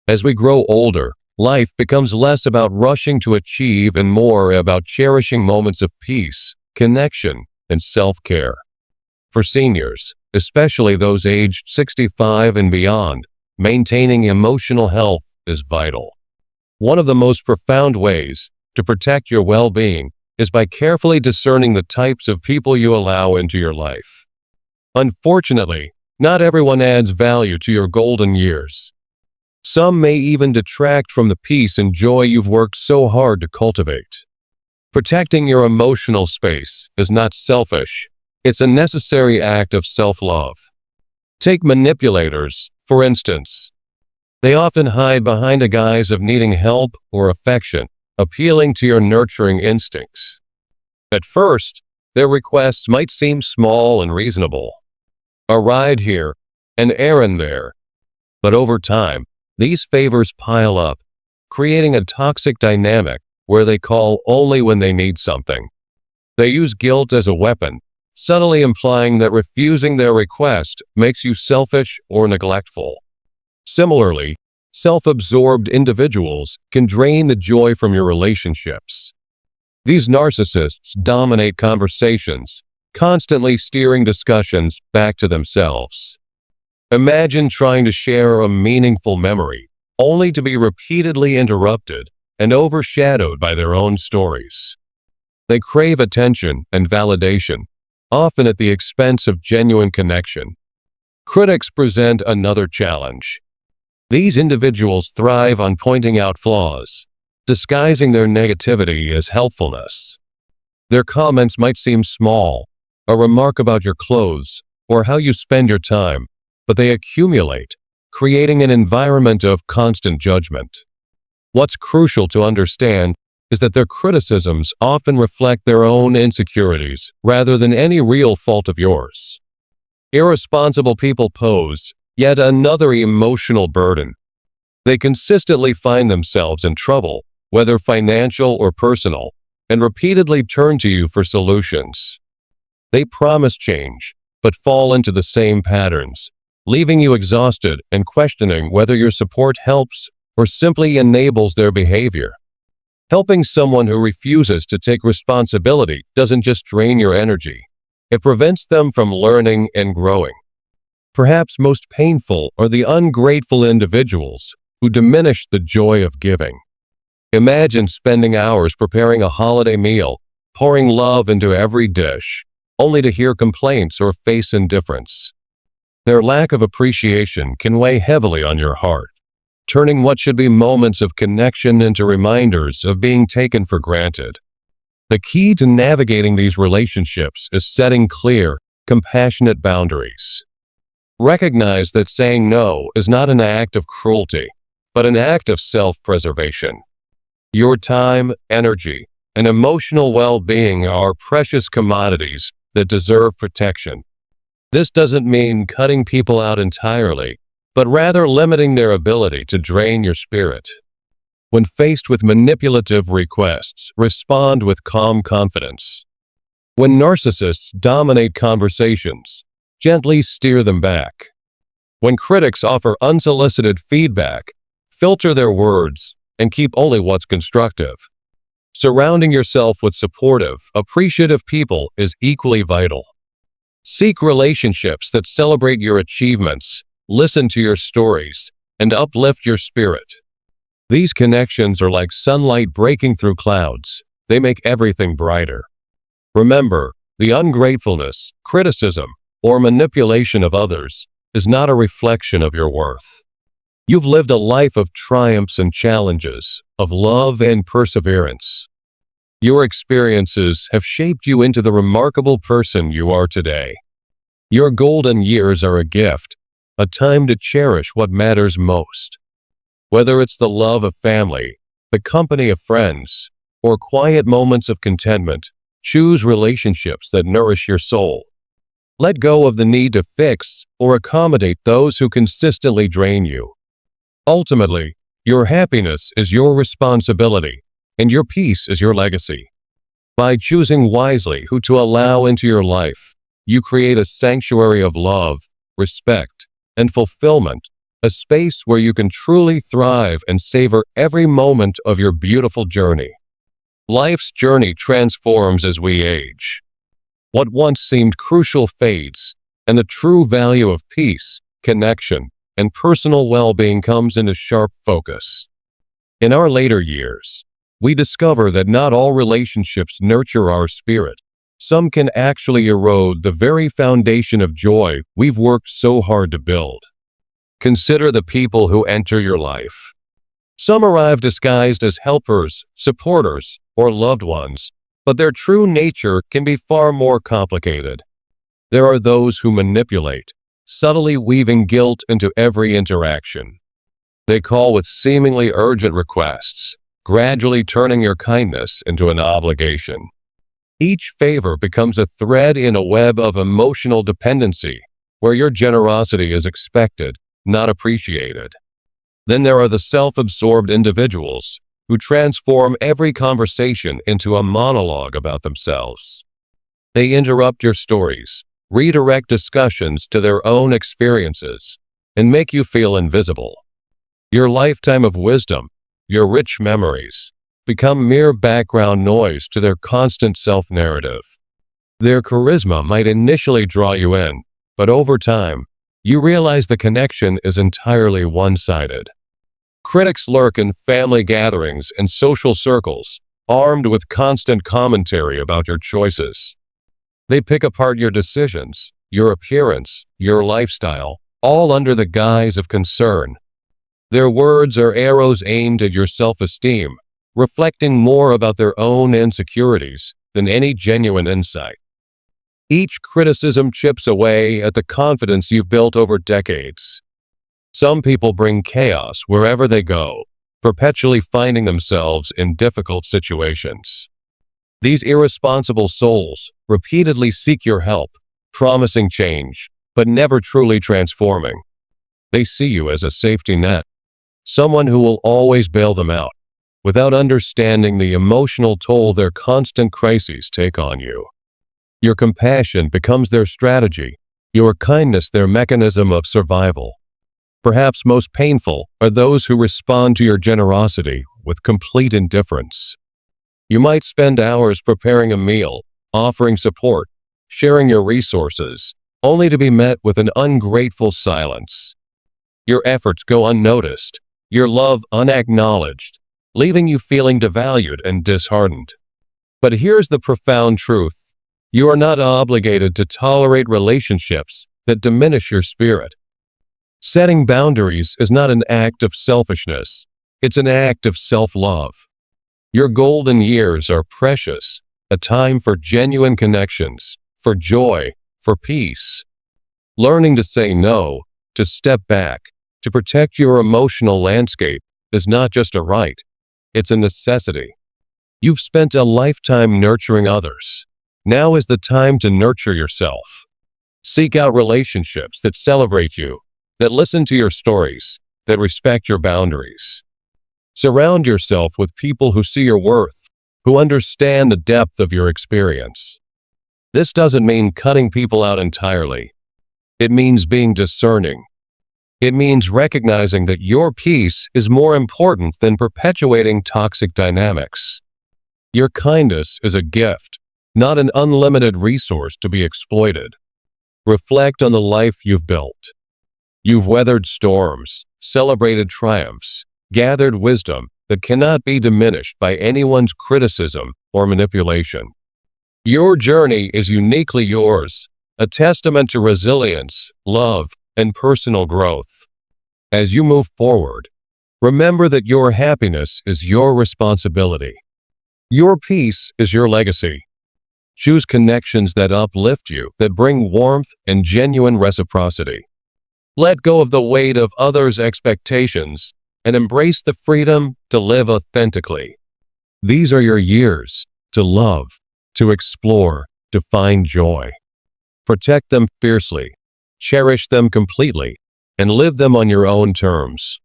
As we grow older, life becomes less about rushing to achieve and more about cherishing moments of peace, connection, and self-care. For seniors, especially those aged 65 and beyond, maintaining emotional health is vital. One of the most profound ways to protect your well-being is by carefully discerning the types of people you allow into your life. Unfortunately, not everyone adds value to your golden years. Some may even detract from the peace and joy you've worked so hard to cultivate. Protecting your emotional space is not selfish. It's a necessary act of self-love. Take manipulators, for instance. They often hide behind a guise of needing help or affection, appealing to your nurturing instincts. At first, their requests might seem small and reasonable. A ride here, an errand there. But over time, these favors pile up, creating a toxic dynamic where they call only when they need something. They use guilt as a weapon, subtly implying that refusing their request makes you selfish or neglectful. Similarly, self-absorbed individuals can drain the joy from your relationships. These narcissists dominate conversations, constantly steering discussions back to themselves. Imagine trying to share a meaningful memory, only to be repeatedly interrupted and overshadowed by their own stories. They crave attention and validation, often at the expense of genuine connection. Critics present another challenge. These individuals thrive on pointing out flaws, disguising their negativity as helpfulness. Their comments might seem small, a remark about your clothes or how you spend your time, but they accumulate, creating an environment of constant judgment. What's crucial to understand is that their criticisms often reflect their own insecurities rather than any real fault of yours. Irresponsible people pose yet another emotional burden. They consistently find themselves in trouble, whether financial or personal, and repeatedly turn to you for solutions. They promise change, but fall into the same patterns, leaving you exhausted and questioning whether your support helps or simply enables their behavior. Helping someone who refuses to take responsibility doesn't just drain your energy, it prevents them from learning and growing. Perhaps most painful are the ungrateful individuals who diminish the joy of giving. Imagine spending hours preparing a holiday meal, pouring love into every dish, only to hear complaints or face indifference. Their lack of appreciation can weigh heavily on your heart, turning what should be moments of connection into reminders of being taken for granted. The key to navigating these relationships is setting clear, compassionate boundaries. Recognize that saying no is not an act of cruelty, but an act of self-preservation. Your time, energy, and emotional well-being are precious commodities that deserve protection. This doesn't mean cutting people out entirely, but rather limiting their ability to drain your spirit. When faced with manipulative requests, respond with calm confidence. When narcissists dominate conversations, gently steer them back. When critics offer unsolicited feedback, filter their words and keep only what's constructive. Surrounding yourself with supportive, appreciative people is equally vital. Seek relationships that celebrate your achievements, listen to your stories, and uplift your spirit. These connections are like sunlight breaking through clouds. They make everything brighter. Remember, the ungratefulness, criticism, or manipulation of others is not a reflection of your worth. You've lived a life of triumphs and challenges, of love and perseverance. Your experiences have shaped you into the remarkable person you are today. Your golden years are a gift, a time to cherish what matters most. Whether it's the love of family, the company of friends, or quiet moments of contentment, choose relationships that nourish your soul. Let go of the need to fix or accommodate those who consistently drain you. Ultimately, your happiness is your responsibility, and your peace is your legacy. By choosing wisely who to allow into your life, you create a sanctuary of love, respect, and fulfillment a space where you can truly thrive and savor every moment of your beautiful journey. Life's journey transforms as we age. What once seemed crucial fades, and the true value of peace, connection, and personal well-being comes into sharp focus. In our later years, we discover that not all relationships nurture our spirit. Some can actually erode the very foundation of joy we've worked so hard to build. Consider the people who enter your life. Some arrive disguised as helpers, supporters, or loved ones, but their true nature can be far more complicated. There are those who manipulate, subtly weaving guilt into every interaction. They call with seemingly urgent requests, gradually turning your kindness into an obligation. Each favor becomes a thread in a web of emotional dependency, where your generosity is expected, not appreciated. Then there are the self-absorbed individuals who transform every conversation into a monologue about themselves. They interrupt your stories, redirect discussions to their own experiences, and make you feel invisible. Your lifetime of wisdom, your rich memories, become mere background noise to their constant self-narrative. Their charisma might initially draw you in, but over time, you realize the connection is entirely one-sided. Critics lurk in family gatherings and social circles, armed with constant commentary about your choices. They pick apart your decisions, your appearance, your lifestyle, all under the guise of concern. Their words are arrows aimed at your self-esteem, reflecting more about their own insecurities than any genuine insight. Each criticism chips away at the confidence you've built over decades. Some people bring chaos wherever they go, perpetually finding themselves in difficult situations. These irresponsible souls repeatedly seek your help, promising change, but never truly transforming. They see you as a safety net, someone who will always bail them out, without understanding the emotional toll their constant crises take on you. Your compassion becomes their strategy, your kindness their mechanism of survival. Perhaps most painful are those who respond to your generosity with complete indifference. You might spend hours preparing a meal, offering support, sharing your resources, only to be met with an ungrateful silence. Your efforts go unnoticed, your love unacknowledged, leaving you feeling devalued and disheartened. But here's the profound truth. You are not obligated to tolerate relationships that diminish your spirit. Setting boundaries is not an act of selfishness, it's an act of self-love. Your golden years are precious, a time for genuine connections, for joy, for peace. Learning to say no, to step back, to protect your emotional landscape is not just a right, it's a necessity. You've spent a lifetime nurturing others. Now is the time to nurture yourself. Seek out relationships that celebrate you, that listen to your stories, that respect your boundaries. Surround yourself with people who see your worth, who understand the depth of your experience. This doesn't mean cutting people out entirely. It means being discerning. It means recognizing that your peace is more important than perpetuating toxic dynamics. Your kindness is a gift, not an unlimited resource to be exploited. Reflect on the life you've built. You've weathered storms, celebrated triumphs, gathered wisdom that cannot be diminished by anyone's criticism or manipulation. Your journey is uniquely yours, a testament to resilience, love, and personal growth. As you move forward, remember that your happiness is your responsibility. Your peace is your legacy. Choose connections that uplift you, that bring warmth and genuine reciprocity. Let go of the weight of others' expectations and embrace the freedom to live authentically. These are your years to love, to explore, to find joy. Protect them fiercely, cherish them completely, and live them on your own terms.